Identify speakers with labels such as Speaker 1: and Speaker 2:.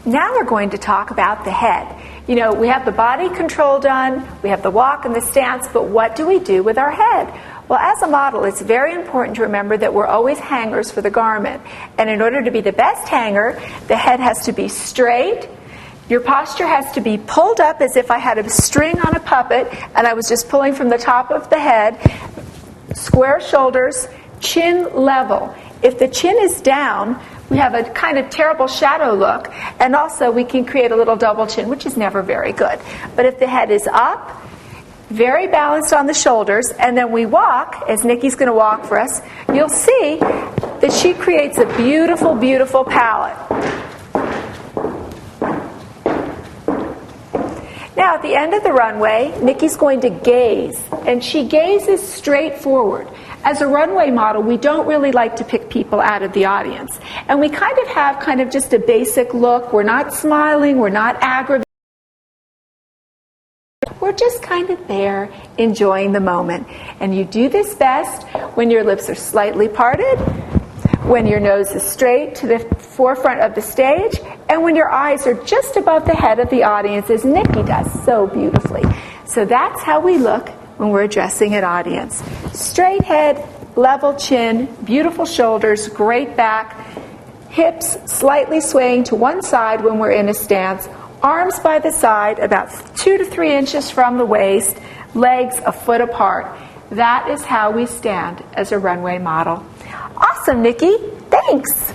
Speaker 1: Now we're going to talk about the head. You know, we have the body control done, we have the walk and the stance, but what do we do with our head? Well, as a model, it's very important to remember that we're always hangers for the garment. And in order to be the best hanger, the head has to be straight. Your posture has to be pulled up as if I had a string on a puppet and I was just pulling from the top of the head. Square shoulders, chin level. If the chin is down, we have a kind of terrible shadow look, and also we can create a little double chin, which is never very good. But if the head is up, very balanced on the shoulders, and then we walk, as Nikki's going to walk for us, you'll see that she creates a beautiful, beautiful palette. Now, at the end of the runway, Nikki's going to gaze, and she gazes straight forward. As a runway model, we don't really like to pick people out of the audience. And we kind of have just a basic look. We're not smiling, we're not aggravated. We're just kind of there, enjoying the moment. And you do this best when your lips are slightly parted, when your nose is straight to the forefront of the stage, and when your eyes are just above the head of the audience, as Nikki does so beautifully. So that's how we look when we're addressing an audience. Straight head, level chin, beautiful shoulders, great back, hips slightly swaying to one side when we're in a stance, arms by the side about 2 to 3 inches from the waist, legs a foot apart. That is how we stand as a runway model. Awesome, Nikki. Thanks.